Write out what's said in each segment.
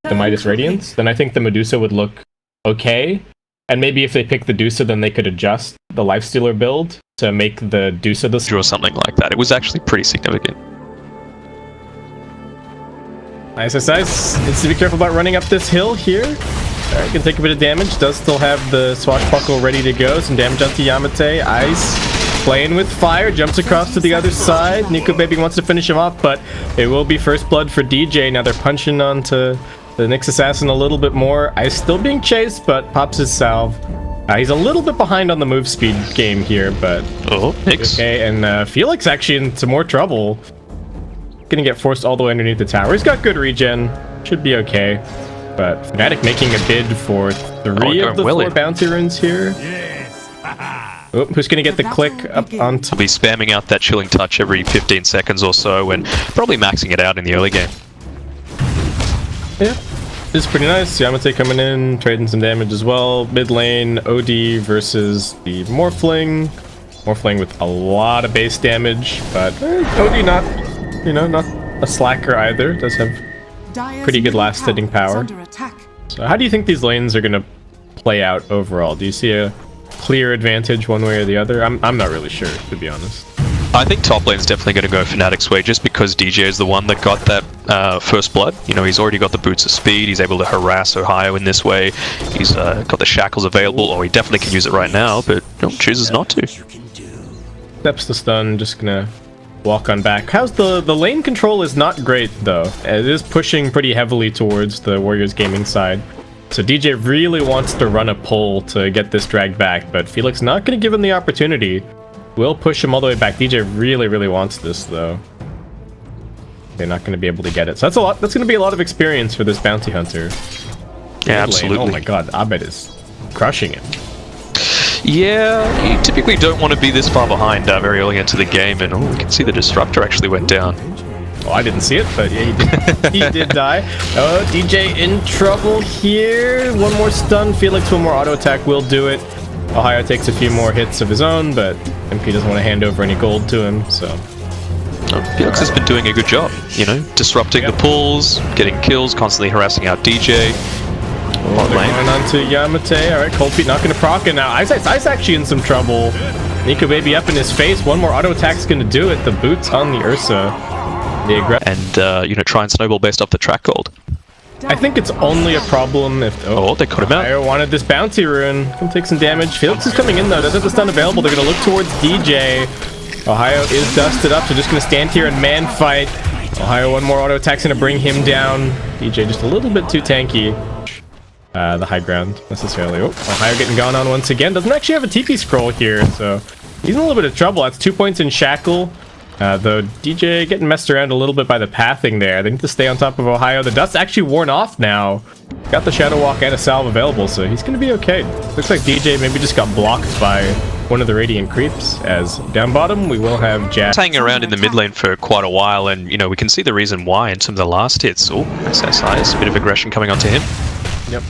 the Midas Radiance, then I think the Medusa would look okay. And maybe if they pick the Dusa, then they could adjust the Lifestealer build to make the Dusa the... Draw something like that. It was actually pretty significant. ISS needs to be careful about running up this hill here. Alright, can take a bit of damage. Does still have the Swashbuckle ready to go. Some damage onto Yamate. Ice playing with fire. Jumps across to the other side. Nico Baby wants to finish him off, but it will be first blood for DJ. Now they're punching onto the Nyx Assassin a little bit more. Ice still being chased, but pops his salve. He's a little bit behind on the move speed game here, but... Oh, Nyx. Okay, and Felix actually in some more trouble. Gonna get forced all the way underneath the tower. He's got good regen. Should be okay. But Fnatic making a bid for 3 of the 4 bounty runes here. Oh, who's gonna get the click up onto... He'll be spamming out that chilling touch every 15 seconds or so, and probably maxing it out in the early game. Yeah, this is pretty nice. Yamate coming in, trading some damage as well. Mid lane, OD versus the Morphling. Morphling with a lot of base damage, but OD not, you know, not a slacker either. Does have pretty good last hitting power. So how do you think these lanes are gonna play out overall? Do you see a clear advantage one way or the other? I'm not really sure, to be honest. I think top lane's definitely going to go Fnatic's way, just because DJ is the one that got that first blood. You know, he's already got the boots of speed, he's able to harass Ohio in this way, he's got the shackles available, or he definitely can use it right now, but chooses not to. Steps the stun, just gonna walk on back. How's the lane control is not great, though. It is pushing pretty heavily towards the Warriors Gaming side. So DJ really wants to run a pull to get this dragged back, but Felix not going to give him the opportunity. Will push him all the way back. DJ really, really wants this, though. They're not going to be able to get it. So that's a lot. That's going to be a lot of experience for this bounty hunter. Yeah, absolutely. Oh my god, Abed is crushing it. Yeah, you typically don't want to be this far behind very early into the game, and we can see the Disruptor actually went down. Oh, I didn't see it, but yeah, he did. He did die. Oh, DJ in trouble here. One more stun. Felix, one more auto attack will do it. Ohio takes a few more hits of his own, but MP doesn't want to hand over any gold to him, so... Felix has been doing a good job, you know, disrupting the pulls, getting kills, constantly harassing out DJ. Oh, they're going on to Yamate. Alright, Cold Feet not going to proc it now. Ice actually in some trouble. Nico Baby up in his face. One more auto attack's going to do it. The boots on the Ursa. And, you know, try and snowball based off the track gold. I think it's only a problem if... Oh, they cut him out. I wanted this bounty rune. Come take some damage. Felix is coming in, though. Doesn't have the stun available. They're going to look towards DJ. Ohio is dusted up, so just going to stand here and man fight. Ohio, one more auto attack's going to bring him down. DJ just a little bit too tanky. The high ground, necessarily. Oh, Ohio getting gone on once again. Doesn't actually have a TP scroll here, so he's in a little bit of trouble. That's 2 points in Shackle. Though DJ getting messed around a little bit by the pathing there. They need to stay on top of Ohio. The dust's actually worn off now. Got the Shadow Walk and a salve available, so he's going to be okay. Looks like DJ maybe just got blocked by one of the Radiant creeps. As down bottom, we will have Jack. Hanging around in the mid lane for quite a while, and, you know, we can see the reason why in terms of the last hits. Oh, SSI, a bit of aggression coming onto him. Yep.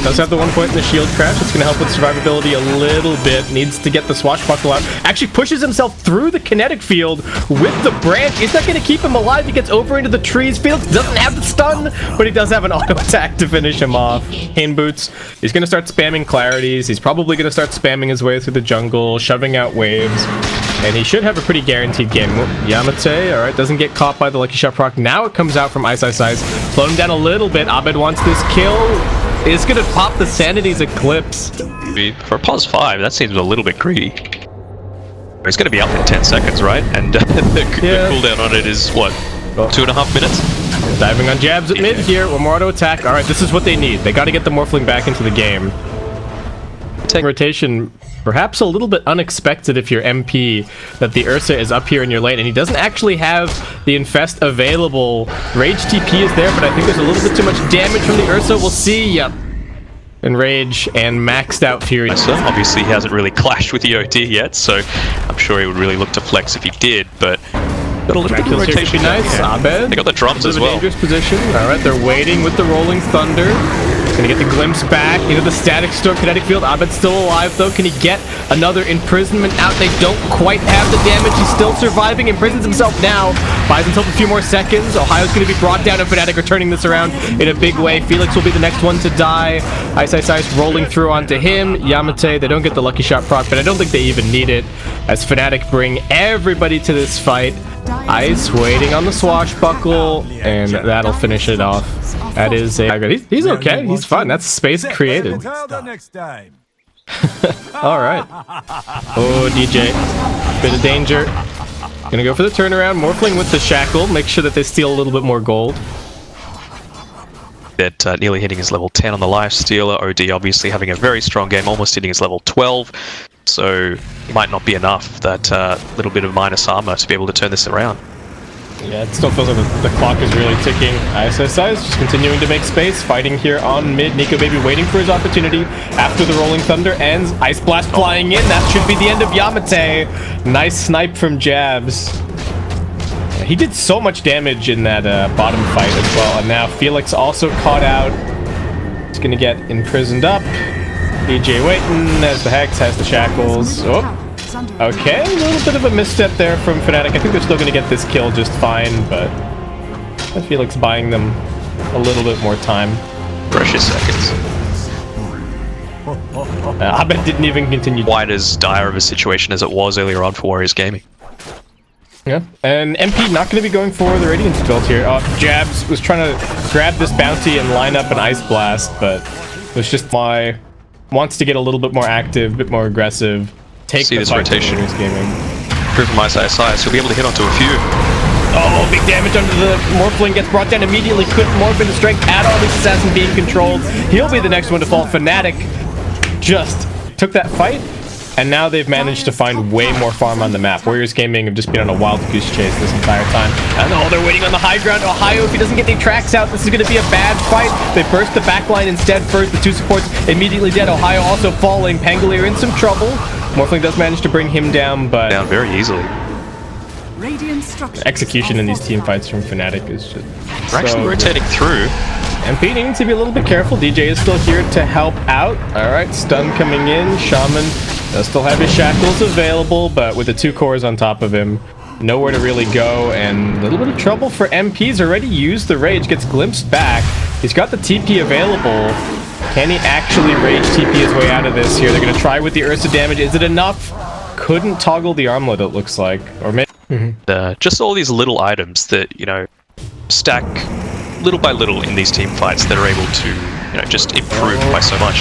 Does have the 1 point in the shield crash. It's going to help with survivability a little bit. Needs to get the Swashbuckle out. Actually pushes himself through the kinetic field with the branch. Is that going to keep him alive? He gets over into the trees. Felix doesn't have the stun, but he does have an auto attack to finish him off. Hand boots. He's going to start spamming clarities. He's probably going to start spamming his way through the jungle, shoving out waves. And he should have a pretty guaranteed game. Yamate, alright, doesn't get caught by the Lucky Shot proc. Now it comes out from Ice. Slow him down a little bit. Abed wants this kill. Is gonna pop the Sanity's Eclipse. For pause 5, that seems a little bit greedy. It's gonna be up in 10 seconds, right? And the cooldown on it is, what, 2.5 minutes? Diving on jabs at mid here. One more auto attack. Alright, this is what they need. They gotta get the Morphling back into the game. Rotation, perhaps a little bit unexpected if you're MP, that the Ursa is up here in your lane, and he doesn't actually have the Infest available. Rage TP is there, but I think there's a little bit too much damage from the Ursa. We'll see. Yep. And Rage and maxed out Fury. Obviously, he hasn't really clashed with the OD yet, so I'm sure he would really look to flex if he did, but got a little bit of rotation. Nice. Yeah. Abed. They got the drums as well. Dangerous position. Alright, they're waiting with the Rolling Thunder. Gonna get the glimpse back into the static store. Kinetic field. Abed's still alive though. Can he get another imprisonment out? They don't quite have the damage. He's still surviving. Imprisons himself now. Buys himself a few more seconds. Ohio's gonna be brought down, and Fnatic are turning this around in a big way. Felix will be the next one to die. Ice rolling through onto him. Yamate, they don't get the lucky shot proc, but I don't think they even need it, as Fnatic bring everybody to this fight. Ice waiting on the swashbuckle, and that'll finish it off. That is a... He's okay. He's fine. That's space created. Alright. Oh, DJ. Bit of danger. Gonna go for the turnaround. Morphling with the shackle. Make sure that they steal a little bit more gold. That nearly hitting his level 10 on the lifestealer. OD obviously having a very strong game, almost hitting his level 12. So it might not be enough, that little bit of minus armor, to be able to turn this around. Yeah, it still feels like the clock is really ticking. ISI is just continuing to make space, fighting here on mid. Nico Baby waiting for his opportunity after the Rolling Thunder ends. Ice Blast flying in. That should be the end of Yamate. Nice snipe from Jabs. He did so much damage in that bottom fight as well. And now Felix also caught out. He's going to get imprisoned up. DJ waiting, has the Hex, has the Shackles. Oh, okay, a little bit of a misstep there from Fnatic. I think they're still going to get this kill just fine, but I feel like it's buying them a little bit more time. Precious seconds. Abed didn't even continue. Quite as dire of a situation as it was earlier on for Warriors Gaming. Yeah, and MP not going to be going for the Radiance build here. Jabs was trying to grab this bounty and line up an Ice Blast, but it was just my... wants to get a little bit more active, a bit more aggressive. Take See the this fight rotation. Gaming. Proof from ISI, so he'll be able to hit onto a few. Oh, big damage under the Morphling, gets brought down immediately. Couldn't morph into strength at all. This assassin being controlled. He'll be the next one to fall. Fnatic just took that fight, and now they've managed to find way more farm on the map. Warriors Gaming have just been on a wild goose chase this entire time. And they're waiting on the high ground. Ohio, if he doesn't get any tracks out, this is going to be a bad fight. They burst the backline instead first. The two supports immediately dead. Ohio also falling. Pangolier in some trouble. Morphling does manage to bring him down, but... down very easily. Execution in these team fights from Fnatic is just... We're actually rotating through. MP needs to be a little bit careful. DJ is still here to help out. Alright, stun coming in. Shaman does still have his shackles available, but with the two cores on top of him, nowhere to really go, and a little bit of trouble for MP's already used the rage, gets glimpsed back. He's got the TP available. Can he actually rage TP his way out of this here? They're going to try with the Ursa damage. Is it enough? Couldn't toggle the armlet, it looks like. Or maybe... Just all these little items that, you know, stack little by little in these team fights that are able to, you know, just improve by so much.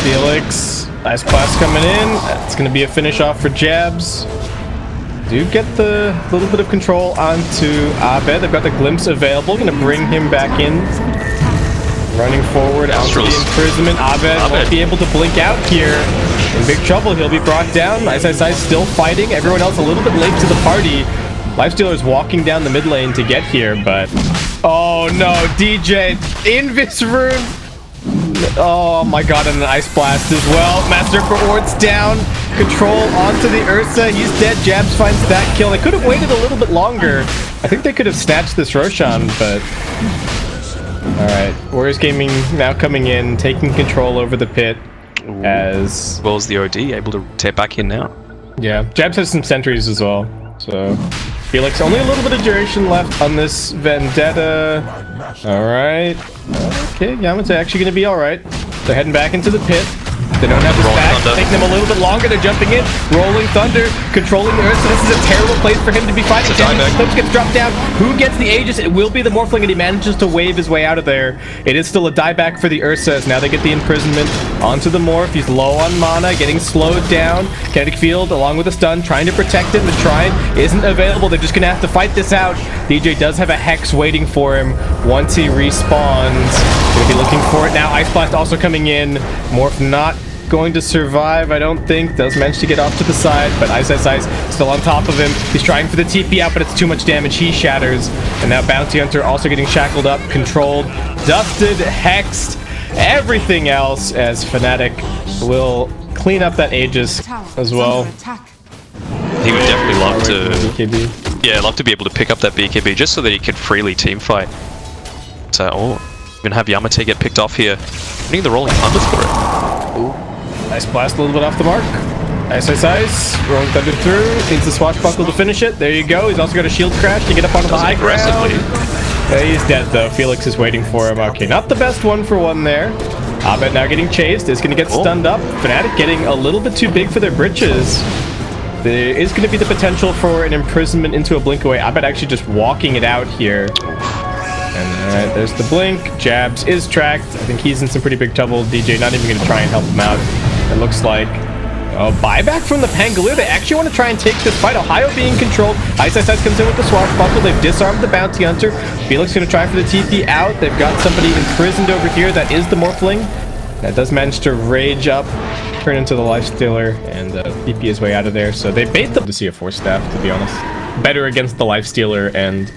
Felix, Ice Blast coming in. That's going to be a finish off for Jabs. Do get the little bit of control onto Abed. They've got the glimpse available. Going to bring him back in. Running forward onto the imprisonment. Abed won't be able to blink out here. In big trouble. He'll be brought down. Ice still fighting. Everyone else a little bit late to the party. Lifestealer's walking down the mid lane to get here, but... oh no, DJ. Invis rune. Oh my god, and an Ice Blast as well. Master for Ord's down. Control onto the Ursa. He's dead. Jabs finds that kill. They could have waited a little bit longer. I think they could have snatched this Roshan, but... alright. Warriors Gaming now coming in, taking control over the pit. As well as the OD, able to tap back in now. Yeah, Jabs has some sentries as well. So, Felix, only a little bit of duration left on this Vendetta. Alright. Okay, Yamate actually going to be alright. They're heading back into the pit. They don't have this back. Taking them a little bit longer. They're jumping in. Rolling Thunder. Controlling the Earth. So this is a terrible place for him to be fighting. Clips gets dropped down. Who gets the Aegis? It will be the Morphling, and he manages to wave his way out of there. It is still a dieback for the Ursa, as now they get the imprisonment onto the Morph. He's low on mana, getting slowed down. Kinetic Field, along with a stun, trying to protect him. The Trine isn't available. They're just going to have to fight this out. DJ does have a Hex waiting for him once he respawns. Going to be looking for it now. Ice Blast also coming in. Morph not going to survive, I don't think. Does manage to get off to the side, but Ice still on top of him. He's trying for the TP out, but it's too much damage. He shatters, and now Bounty Hunter also getting shackled up, controlled, dusted, hexed, everything else, as Fnatic will clean up that Aegis as well. He would definitely love to... BKB. Yeah, love to be able to pick up that BKB just so that he could freely team fight. So, oh, we're gonna have Yamate get picked off here. opening the Rolling Thunder for it. Ooh. Nice blast, a little bit off the mark. Nice, nice, nice. Rolling Thunder through. Needs the swashbuckle to finish it. There you go. He's also got a shield crash to get up onto the high ground. Yeah, he's dead though. Felix is waiting for him. Okay, not the best 1-for-1 there. Abed now getting chased. Is going to get stunned up. Fnatic getting a little bit too big for their britches. There is going to be the potential for an imprisonment into a blink away. Abed actually just walking it out here. And alright, there's the blink. Jabs is tracked. I think he's in some pretty big trouble. DJ not even going to try and help him out. It looks like a buyback from the Pangolier. They actually want to try and take this fight. Ohio being controlled. Ice comes in with the swashbuckle. They've disarmed the bounty hunter. Felix going to try for the TP out. They've got somebody imprisoned over here. That is the Morphling. That does manage to rage up, turn into the Lifestealer, and TP his way out of there. So they bait them to see a Force Staff, to be honest. Better against the Lifestealer and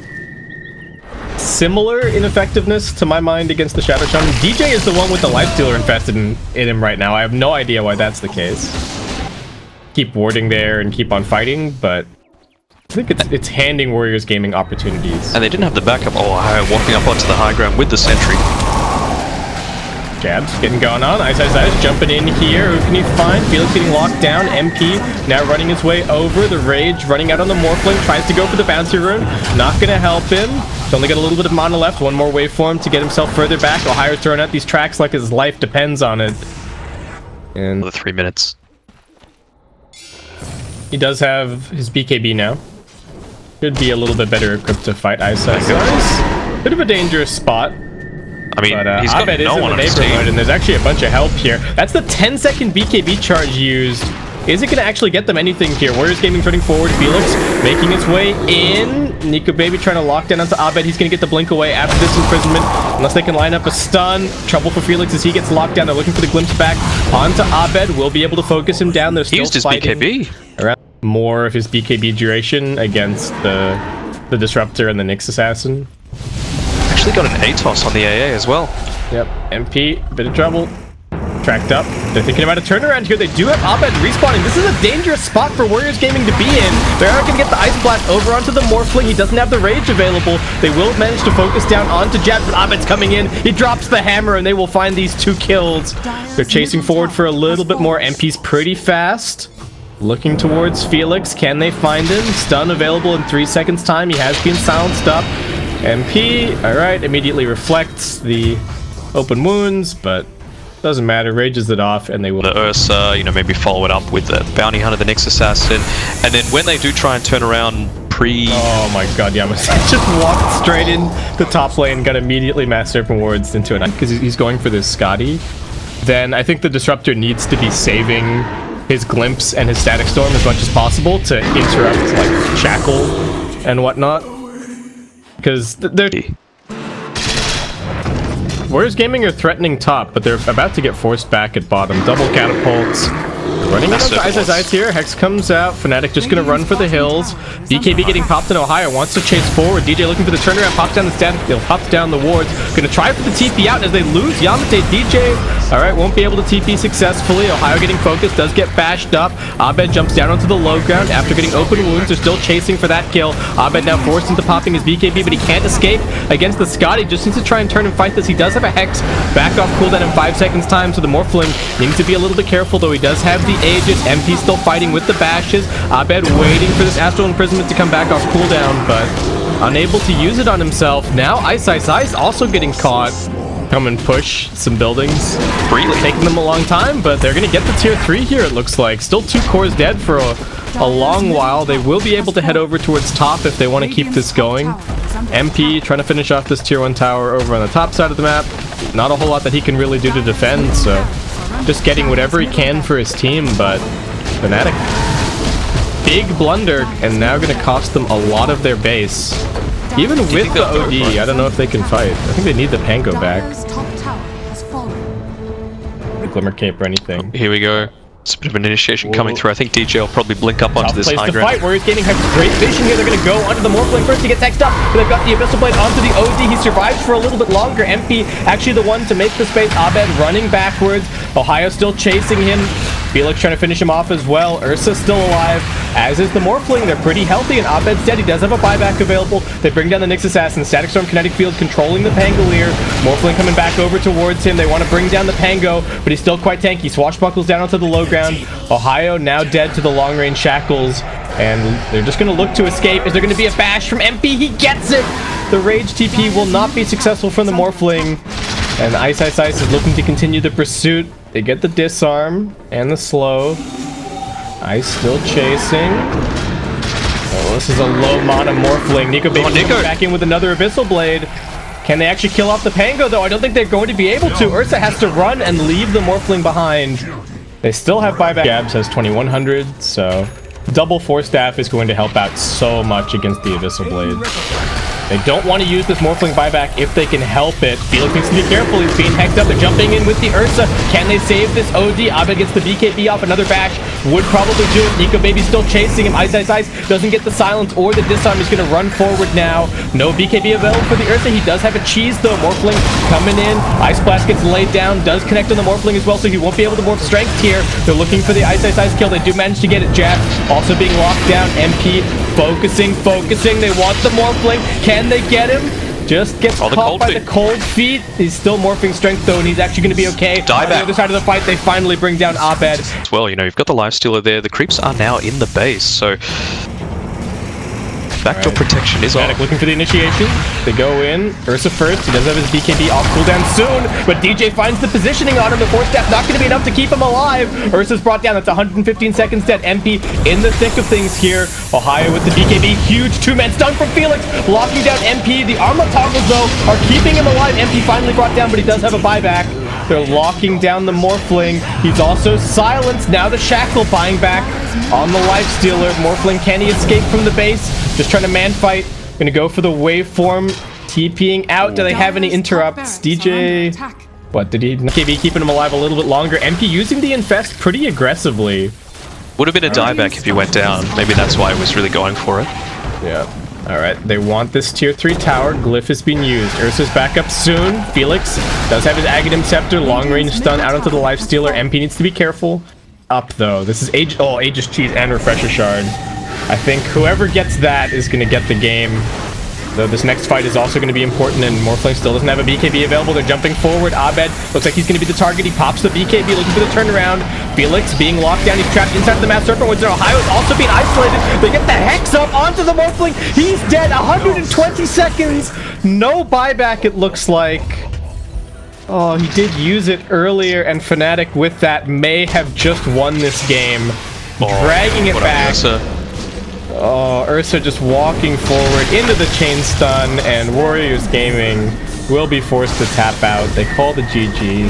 similar in effectiveness to my mind against the Shadow Shaman. DJ is the one with the Lifestealer infested in him right now. I have no idea why that's the case. Keep warding there and keep on fighting, but I think it's handing Warriors Gaming opportunities. And they didn't have the backup. Oh, Ohio walking up onto the high ground with the sentry. Jabs getting going on. Ice jumping in here. Who can he find? Felix getting locked down. MP now running his way over. The Rage running out on the Morphling. Tries to go for the bouncy rune. Not going to help him. He's only got a little bit of mana left. One more wave for him to get himself further back. Ohio's throwing out these tracks like his life depends on it. And another 3 minutes. He does have his BKB now. Could be a little bit better equipped to fight Ice. Bit of a dangerous spot. I mean, but he's got no one on his team. And there's actually a bunch of help here. That's the 10-second BKB charge used. Is it going to actually get them anything here? Warriors Gaming running forward. Felix making his way in. Nico Baby trying to lock down onto Abed. He's going to get the blink away after this imprisonment. Unless they can line up a stun. Trouble for Felix as he gets locked down. They're looking for the glimpse back onto Abed. Will be able to focus him down. They're still used his fighting. BKB. Around more of his BKB duration against the Disruptor and the Nyx Assassin. Actually got an ATOS on the AA as well. Yep, MP, bit of trouble. Tracked up. They're thinking about a turnaround here. They do have Abed respawning. This is a dangerous spot for Warriors Gaming to be in. They are going to get the Ice Blast over onto the Morphling. He doesn't have the Rage available. They will manage to focus down onto Jabs, but Abed's coming in. He drops the hammer, and they will find these 2 kills. They're chasing forward for a little bit more. MP's pretty fast. Looking towards Felix. Can they find him? Stun available in 3 seconds time. He has been silenced up. MP, alright, immediately reflects the open wounds, but doesn't matter, rages it off, and they will... The Ursa, you know, maybe follow it up with the Bounty Hunter, the Nyx Assassin, and then when they do try and turn around Oh my god, Yamase just walked straight in the top lane, got immediately Mass Serpent Wards into an... because he's going for this Scotty. Then I think the Disruptor needs to be saving his Glimpse and his Static Storm as much as possible to interrupt, like, Shackle and whatnot. Because they're... Warriors Gaming are threatening top, but they're about to get forced back at bottom. Double catapults. Running out of Ice here. Hex comes out. Fnatic just going to run for the hills. BKB getting popped in Ohio. Wants to chase forward. DJ looking for the turnaround. Pops down the static. He'll pops down the wards. Going to try for the TP out as they lose Yamate. DJ, alright, won't be able to TP successfully. Ohio getting focused. Does get bashed up. Abed jumps down onto the low ground. After getting open wounds, they're still chasing for that kill. Abed now forced into popping his BKB, but he can't escape against the Scotty. Just needs to try and turn and fight this. He does have a Hex back off cooldown in 5 seconds time, so the Morphling needs to be a little bit careful, though he does have the Aegis. MP still fighting with the bashes. Abed waiting for this Astral Imprisonment to come back off cooldown, but unable to use it on himself. Now Ice also getting caught. Come and push some buildings. Really taking them a long time, but they're going to get the tier 3 here, it looks like. Still 2 cores dead for a long while. They will be able to head over towards top if they want to keep this going. MP trying to finish off this tier 1 tower over on the top side of the map. Not a whole lot that he can really do to defend, so just getting whatever he can for his team, but Fnatic, big blunder, and now going to cost them a lot of their base. Even with the OD, I don't know if they can fight. I think they need the Pango back. The Glimmer Cape or anything. Here we go. It's a bit of an initiation coming through. I think DJ will probably blink up onto this high ground. Warriors Gaming has great vision here. They're going to go onto the Morphling first. He gets hexed up, but they've got the Abyssal Blade onto the OD. He survives for a little bit longer. MP actually the one to make the space. Abed running backwards. Ohio still chasing him. Felix trying to finish him off as well. Ursa's still alive, as is the Morphling. They're pretty healthy, and Abed's dead. He does have a buyback available. They bring down the Nyx Assassin. Static Storm, Kinetic Field controlling the Pangolier. Morphling coming back over towards him. They want to bring down the Pango, but he's still quite tanky. Swashbuckles down onto the low ground. Ohio now dead to the long-range shackles, and they're just going to look to escape. Is there going to be a bash from MP? He gets it! The Rage TP will not be successful from the Morphling, and Ice is looking to continue the pursuit. They get the disarm and the slow. Ice still chasing. Oh, this is a low mana Morphling. Nico Baby back in with another Abyssal Blade. Can they actually kill off the Pango, though? I don't think they're going to be able to. Ursa has to run and leave the Morphling behind. They still have buyback. Gabs has 2100, so double Force Staff is going to help out so much against the Abyssal Blade. They don't want to use this Morphling buyback if they can help it. Felix needs to be careful. He's being hecked up. They're jumping in with the Ursa. Can they save this OD? Abed gets the BKB off. Another bash would probably do it. Nico Baby's still chasing him. Ice doesn't get the silence or the disarm. He's going to run forward now. No BKB available for the Ursa. He does have a cheese, though. Morphling coming in. Ice Blast gets laid down. Does connect on the Morphling as well, so he won't be able to morph strength here. They're looking for the Ice kill. They do manage to get it. Jab also being locked down. MP focusing. They want the Morphling. Can they get him? Just gets caught by the cold feet. He's still morphing strength, though, and he's actually going to be okay. On the other side of the fight, they finally bring down Abed. As well, you know, you've got the Lifestealer there. The creeps are now in the base, so backdoor protection is Fnatic looking for the initiation. They go in. Ursa first. He does have his BKB off cooldown soon, but DJ finds the positioning on him. The Force Staff not going to be enough to keep him alive. Ursa's brought down. That's 115 seconds dead. MP in the thick of things here. Ohio with the BKB. Huge two-man stun from Felix. Locking down MP. The armor toggles, though, are keeping him alive. MP finally brought down, but he does have a buyback. They're locking down the Morphling. He's also silenced. Now the Shackle buying back on the Lifestealer. Morphling, can he escape from the base? Just trying to man fight. Gonna go for the waveform. TPing out. Do they have any interrupts? DJ... What, did he... KB keeping him alive a little bit longer. MP using the Infest pretty aggressively. Would have been a dieback if he went down. Maybe that's why he was really going for it. Yeah. Alright, they want this tier 3 tower. Glyph is being used. Ursa's back up soon. Felix does have his Aghanim Scepter. Long range stun out onto the Lifestealer. MP needs to be careful. Up, though. This is Aegis Cheese and Refresher Shard. I think whoever gets that is going to get the game. Though this next fight is also going to be important, and Morphling still doesn't have a BKB available. They're jumping forward. Abed looks like he's going to be the target. He pops the BKB, looking for the turnaround. Felix being locked down. He's trapped inside of the Mass Serpent. Ohio is also being isolated. They get the Hex up onto the Morphling. He's dead. 120 seconds. No buyback, it looks like. Oh, he did use it earlier, and Fnatic with that may have just won this game. Dragging it back. Oh, Ursa just walking forward into the chain stun, and Warriors Gaming will be forced to tap out. They call the GG.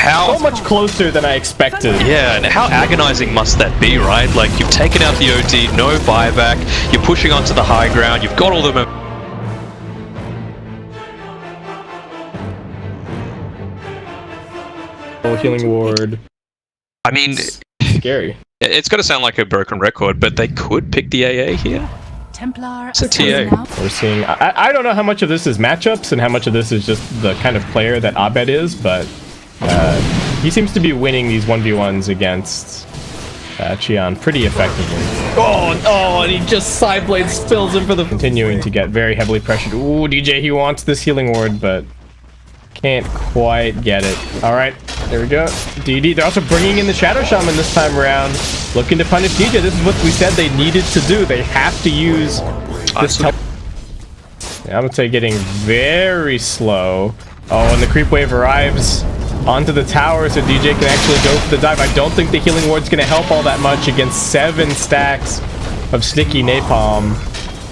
So much closer than I expected. Yeah, and how agonizing must that be, right? Like, you've taken out the OD, no buyback, you're pushing onto the high ground, you've got all the... Healing ward. I mean... Scary. It's got to sound like a broken record, but they could pick the AA here. Templar it's a TA. We're seeing... I don't know how much of this is matchups and how much of this is just the kind of player that Abed is, but he seems to be winning these 1v1s against Chian pretty effectively. Oh, and he just Sideblade spills him for the... Continuing to get very heavily pressured. Ooh, DJ, he wants this healing ward, but can't quite get it. All right, there we go. DD, they're also bringing in the Shadow Shaman this time around, looking to punish DJ. This is what we said they needed to do. They have to use this. Yeah, I'm gonna say getting very slow. Oh, and the creep wave arrives onto the tower, so DJ can actually go for the dive. I don't think the healing ward's gonna help all that much against 7 stacks of sticky napalm.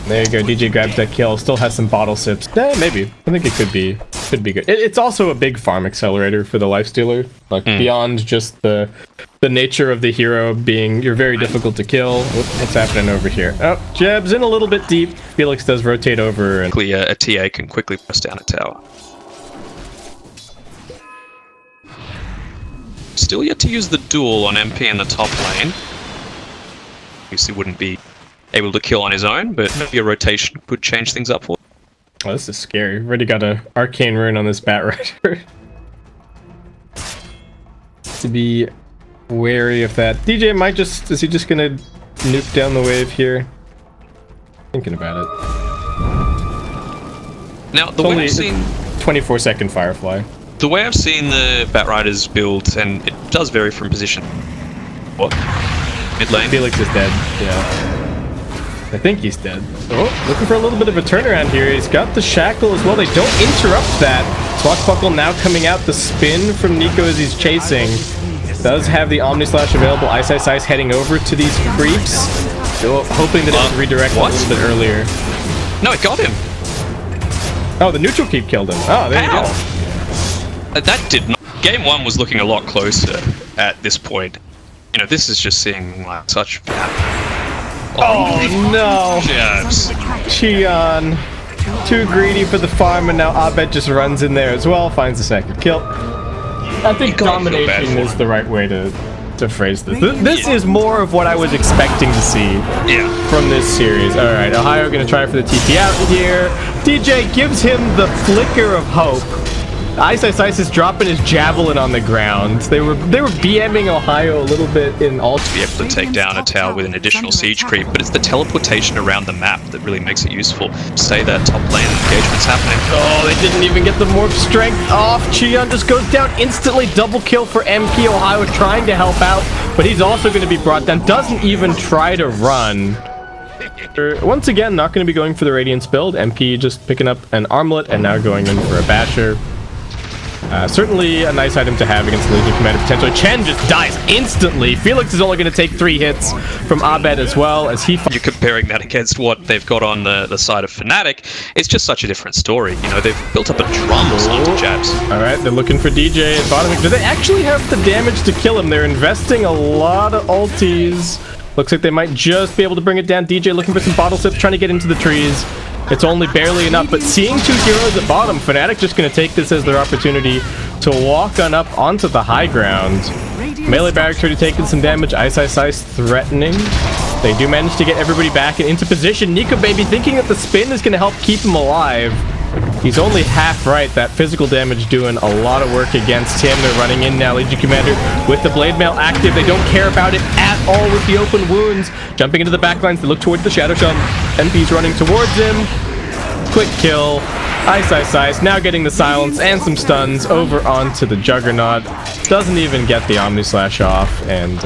There you go. DJ grabs that kill. Still has some bottle sips. Maybe. I think it could be good. It's also a big farm accelerator for the Lifestealer. Like beyond just the nature of the hero being you're very difficult to kill. What's happening over here? Oh, Jeb's in a little bit deep. Felix does rotate over, and a TA can quickly press down a tower. Still yet to use the duel on MP in the top lane. Obviously wouldn't be able to kill on his own, but maybe a rotation could change things up for him. Oh, this is scary. We've already got an arcane rune on this Bat Rider. To be Wary of that. DJ might just... Is he just gonna nuke down the wave here? Thinking about it. Now, the way I've seen... 24-second Firefly. The way I've seen the Batriders build, and it does vary from position. What? Mid lane? Felix is dead, yeah. I think he's dead. Oh, looking for a little bit of a turnaround here. He's got the shackle as well. They don't interrupt that. Swashbuckle now coming out. The spin from Nico as he's chasing. Does have the Omni Slash available. Ice heading over to these creeps. Hoping that it was redirected a little bit earlier. No, it got him. Oh, the neutral keep killed him. Oh, there you go. That did not... Game 1 was looking a lot closer at this point. You know, this is just seeing like such... Oh no! Jabs. Cheon. Too greedy for the farm, and now Abed just runs in there as well, finds the second kill. I think domination is the right way to phrase this. This is more of what I was expecting to see from this series. Alright, Ohio gonna try for the TP out here. DJ gives him the flicker of hope. Ice is dropping his javelin on the ground. They were BMing Ohio a little bit in all to be able to take down a tower with an additional siege creep, but it's the teleportation around the map that really makes it useful. Say that top lane engagement's happening. Oh, they didn't even get the morph strength off. Cheon just goes down instantly. Double kill for MP. Ohio trying to help out, but he's also going to be brought down. Doesn't even try to run. Once again, not going to be going for the Radiance build. MP just picking up an armlet and now going in for a basher. Certainly a nice item to have against the Legion Commander potentially. Chen just dies instantly. Felix is only going to take 3 hits from Abed as well as he... You're comparing that against what they've got on the side of Fnatic. It's just such a different story. You know, they've built up a drum onto jabs. Alright, they're looking for DJ at bottom. Do they actually have the damage to kill him? They're investing a lot of ultis. Looks like they might just be able to bring it down. DJ looking for some bottle sips, trying to get into the trees. It's only barely enough, but seeing 2 heroes at bottom, Fnatic just going to take this as their opportunity to walk on up onto the high ground. Melee barracks already taking some damage. Ice threatening. They do manage to get everybody back and into position. Nico Baby thinking that the spin is going to help keep him alive. He's only half right. That physical damage doing a lot of work against him. They're running in now. Legion Commander with the Blade Mail active. They don't care about it at all with the open wounds. Jumping into the backlines. They look towards the Shadow Shell. MP's running towards him. Quick kill. Ice. Now getting the silence and some stuns over onto the Juggernaut. Doesn't even get the Omni Slash off, and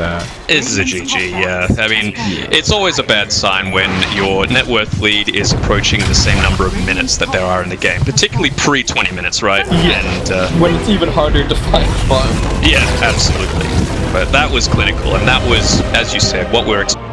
this is a GG, yeah. I mean, it's always a bad sign when your net worth lead is approaching the same number of minutes that there are in the game, particularly pre-20 minutes, right? Yeah, and when it's even harder to find farm. Yeah, absolutely. But that was clinical, and that was, as you said, what we're expecting.